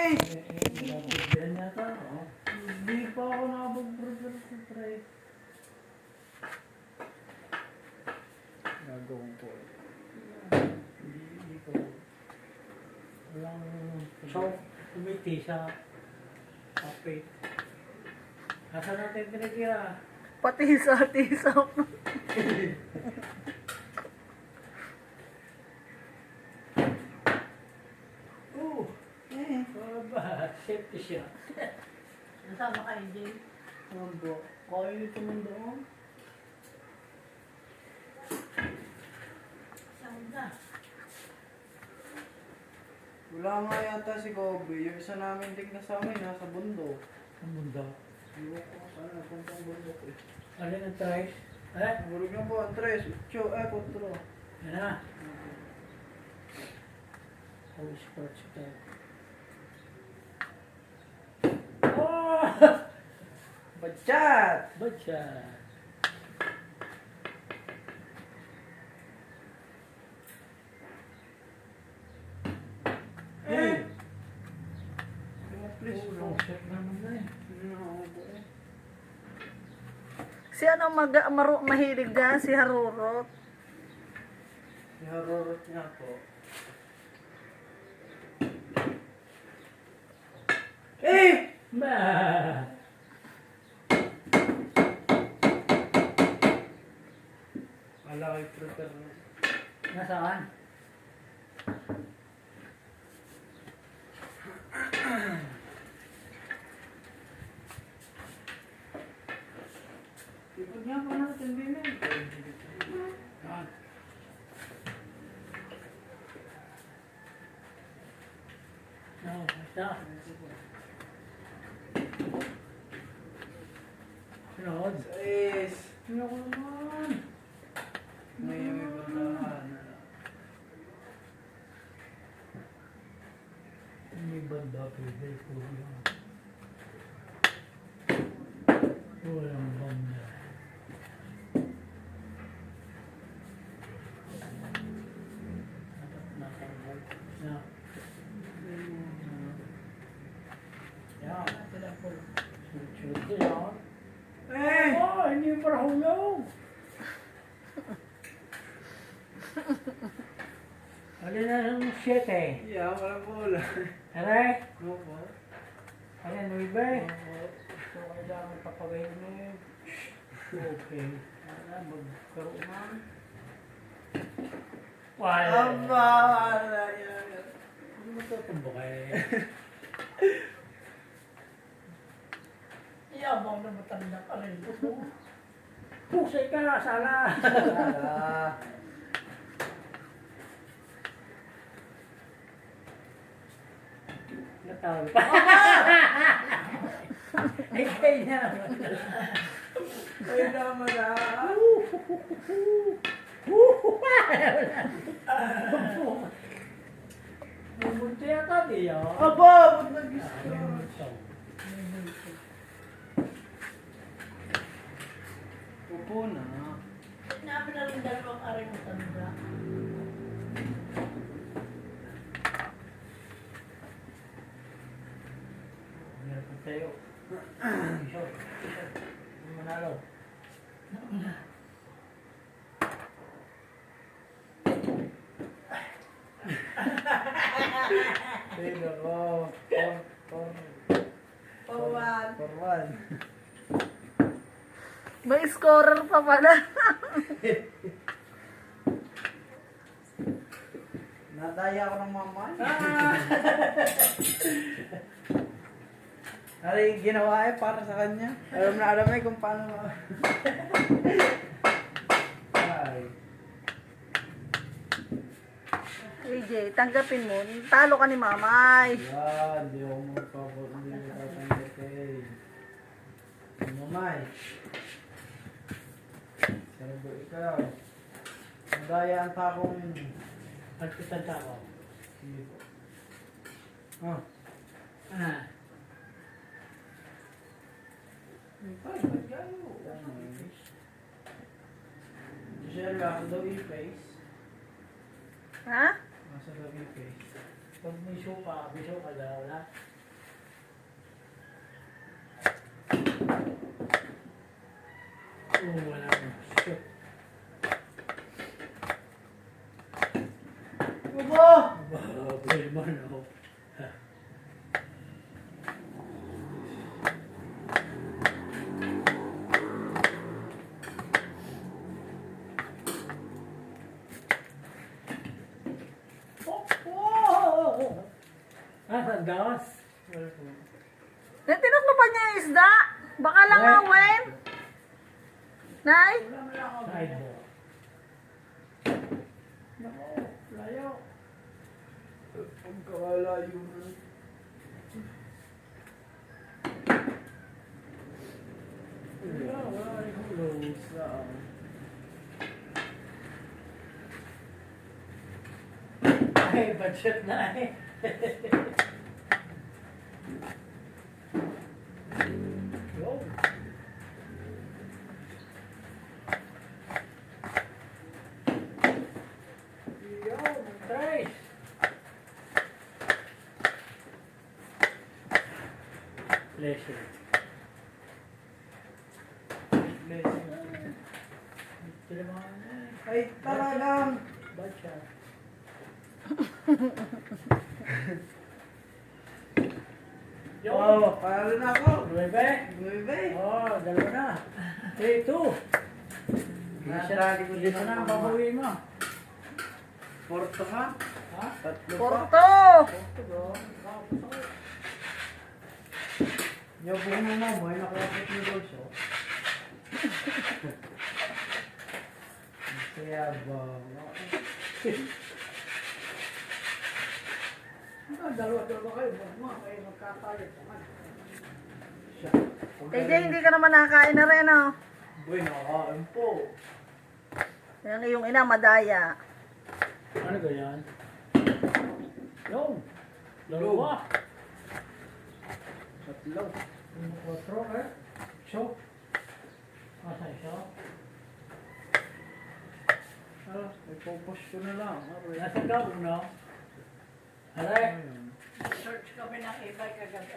Nabigyan yata ako. Hindi pa ako nakapag-burger sa try. Gagawin ko. Hindi ko. Walang... So, kumiti sa kapit. Nasa natin tinitira? Patis-atisap. Safety siya. Nasama kayo, Jay? Mundo. Kaya ito mundo mo? Saan ka? Wala nga yata si Kobe. Yung isa namin dig na sa amin, nasa bundok. Ang mundo. Hindi ko kung saan napuntang bundok eh. Alin ang try? Eh? Nagulog lang po, Andres. 8, 4. Yan na. Oh, sports ito. Oh! Bachat! Ba't siya? Hey! Please, Oh, long shot naman na eh. Si ano mahilig dyan? Si Harurot. Iharorot niya po. Eh! Ba! Wala kayo prepare na. Nasaan? Ipod niya pa natin din eh. Saan? No, basta. Sunod. Is. Ano ko naman? May bandahan. May banda pwede ko yan. Walang banda. Na. Yan. Sunod ko yan. Eh! Oh, hindi pa rahulog. Alin na ng 7? Yeah, wala po wala. Aray? Opo. Alin, 9? So, kailangan papagayin mo yun. Okay. Magkaroon na. Wala. Aba! Wala yan. Hindi mo ito tumbukay. Yabang na matanda ka rin. Pusay ka, sala. Wala. Natawag pa. Ay, kaya na. Ay naman na. Bumunti yata diya. Aba! Ba't nag-gusto? Upo na. Namin na rin dalawang aray mo tanda. Meron pa tayo. Short. Manalo. Pero, Pawan. for one. May scorer pa pala. Nadaya ako ng mama. Ari, ginawa eh para sa kanya. Alam eh kung paano Ay. AJ, tanggapin mo. Talo ka ni Mamay. Yan, di ako magpapalit. Hindi ko tatanggap eh. Mamay. Sarado ikaw. Nadaya ang takong Pagpitan ka ako. Sige po. Ah. Ah. Ba't gayo? Giselle, ako daw i-face. Ha? Nasa daw i-face. Pag may suka daw, wala. wala na. Shit. Ubo! Baboy man ako. Sandawas. Tinuklupan niya yung isda. Baka lang Nay. awin. Nay? Side mo. Nako, layo. Ang kawalayo na. Ay, close lang. Ay, budget na eh. Yo. Yo, Trace. Blessing. Ay, talagang. Budget. Yo. Oh, panalo na ako. Nueve. Nueve. Oh, dalawa na. 3-2. Nadali ko din Isa na ang ako. babawi mo. Porto ka? Ha? Tatlo pa. Porto! Yung buong mo mo, ay nakalapit ni Rolso. Kaya ba? Dalawa-dalawa kayo. Mga kayo magkakalit. Siya. KJ, hindi ka naman nakakain na rin, oh. Boy, nakakain po. Yung iyong ina, madaya. Ano ganyan? Yo. Dalawa. Tatlo. Uno, kwatro, eh. So. Asa isa? Ah, may focus ko na lang. Nasa ka, uno. Aray. Search kami ng ibay kagabi.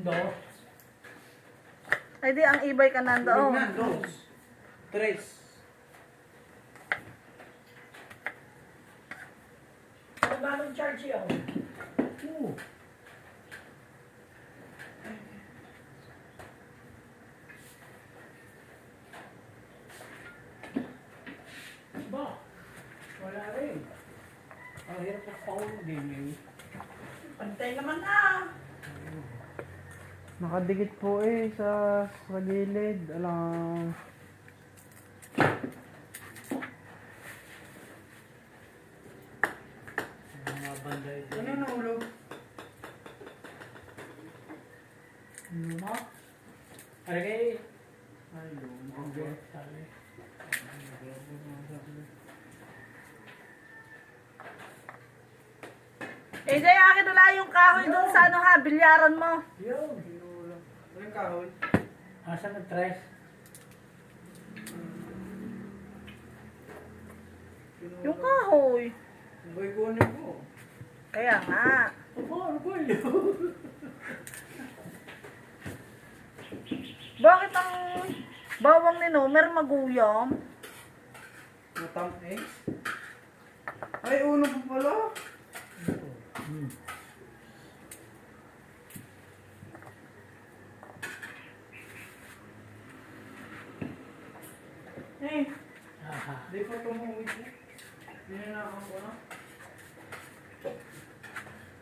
Dos. Ay di, ang ibay ka Tulog nandoon. na, dos. Tres. Ano ba nung charge yun? Ba? Wala rin. Ang hirap ng paulo din eh. Pantay naman na. Nakadikit po sa gilid. Alam. Mga banday din. Ano na ulo? Luma? Aray. Ay, luma. Ang bet. Sabi. KJ, akin na lang yung kahoy doon sa ano ha, bilyaran mo. Yun. Ano yung kahoy? Asa nag-tres? Yung kahoy. Boy, kunin ko. Kaya nga. Ano ba yun? Bakit ang bawang ni Nomer maguyam? Matamis. Ay, uno pa pala. Eh, Aha. di pa tumuwi ko. Binanakan ko na.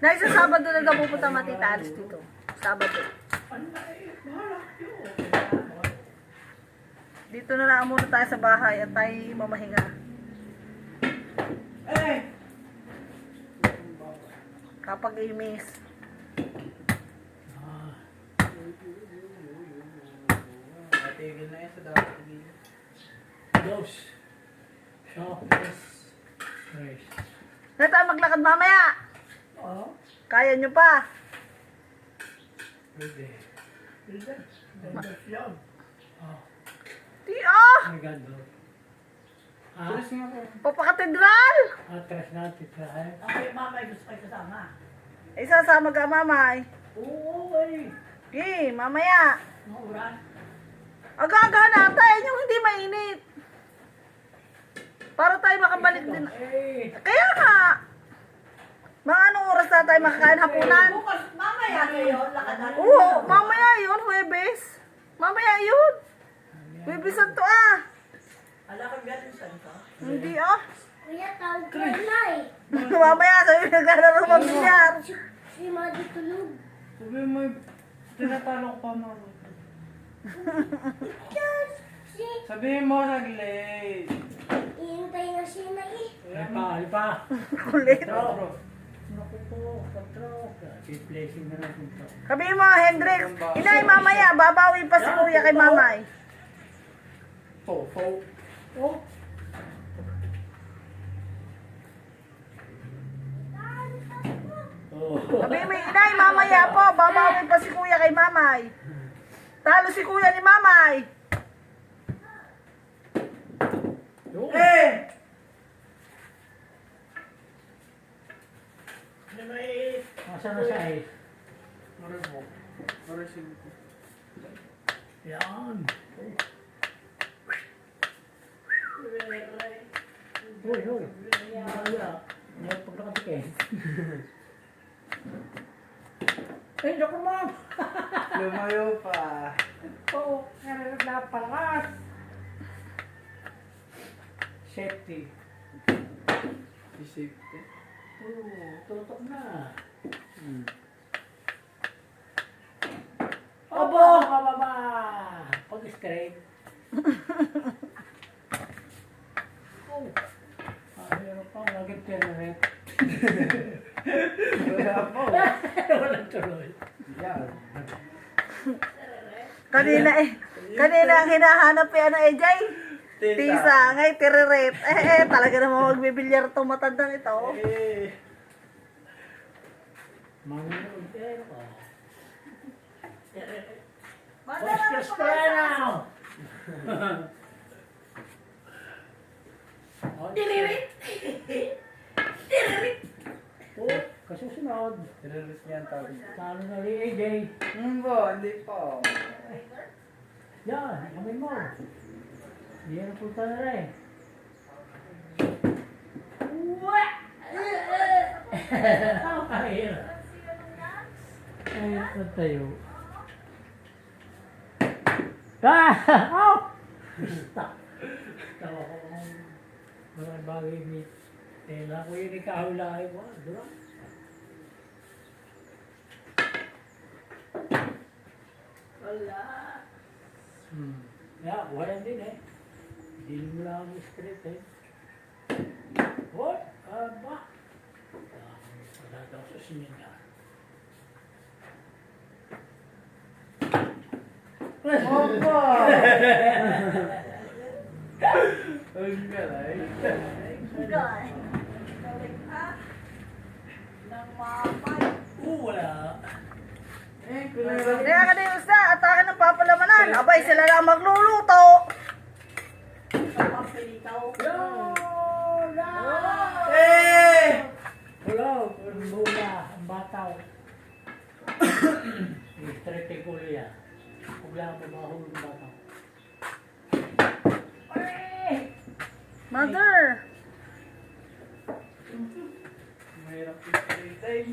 Dahil sa Sabado na daw pupunta Matita Alice dito. Sabado. Ano na eh? Bahala kayo. Dito na lang muna tayo sa bahay at tayo mamahinga. Eh! Kapag i-miss. Ah. Natigil na yan sa dapat tigil. Dos. Shoppers. Tres. Na tayo maglakad mamaya. Oh. Kaya nyo pa. Pwede. Ganda. Ganda siya. Oh. Di ah! May gando. Ah. Tulis nga po. Papakatedral! Tres natin tayo. Ako yung mamay gusto kayo kasama. Isasama ka mamay. Oo ay. Mamaya. Mauran. Aga-aga na tayo yung hindi mainit. Para tayo makabalik din. Eh, Kaya nga. Mga anong oras na tayo makakain hapunan? Bukas, mamaya kayo, lakad natin. Oo, mamaya yun, Huwebes. Mamaya yun. Huwebes to ah. Alakad galing saan ka? Hindi ah. Kuya, tawag ko na eh. Mamaya sabi naglalaro mag-bilyar. Si Madi tulog. Sabi mo, tinatanong pa mo. Si, Sabihin mo saglit. ihintay na siya na eh. lipa. Kulit. Patro. Naku po, patro. Replacing na natin ito. Sabihin mo, Hendrix. Inay, mamaya, babawi pa si Kuya kay Mamay. Fo. Oh, oh. Sabihin mo, Inay, mamaya po, babawi pa si Kuya kay Mamay. Talo si Kuya ni Mamay. Yun. Ano may... Nasaan na siya eh? Maribok. Marising ko. Yan. Hoy, hoy. Maya. Yan pag nakatikin. Eh, naku ma'am. Lumayo pa. Oo, napalakas. Safety. Isipte. Oo, tutok na. Obo! Bababa! Pag straight. Oh. Meron pa, nag-generate. Wala po. Walang tuloy. Yan. Kanina ang hinahanap yan na Jay. Tisa, ngay tireret. Talaga naman magbibilyar itong matandang ito. Eh. Manonood kayo ka. Madala na Let's play now! Dilirit! Oh, kasusunod. Tinalis niya ang tawag. Talo na ni AJ. Hindi po. Yan, kamay mo. Yan ang punta na rin. Kahirap. Kahirap na tayo. Oh! Stop. Tawa ko kung mga bagay ni tela ko yun ikahulahin mo. Diba? Wala. Yeah, wala din eh. Hindi mo lang ang script eh. What? Ba? Wala daw sa seminar. Opo! Ang galing. Nang mamay. Wala. Kaya ka na yung isda, atake ng papalamanan. Abay, sila lang magluluto. Sa papilitaw. Wala! Eh! Wala, wala, ang bataw. Straight ko liya. Wala pa mahulog ng bataw. Mother. Mahirap yung time.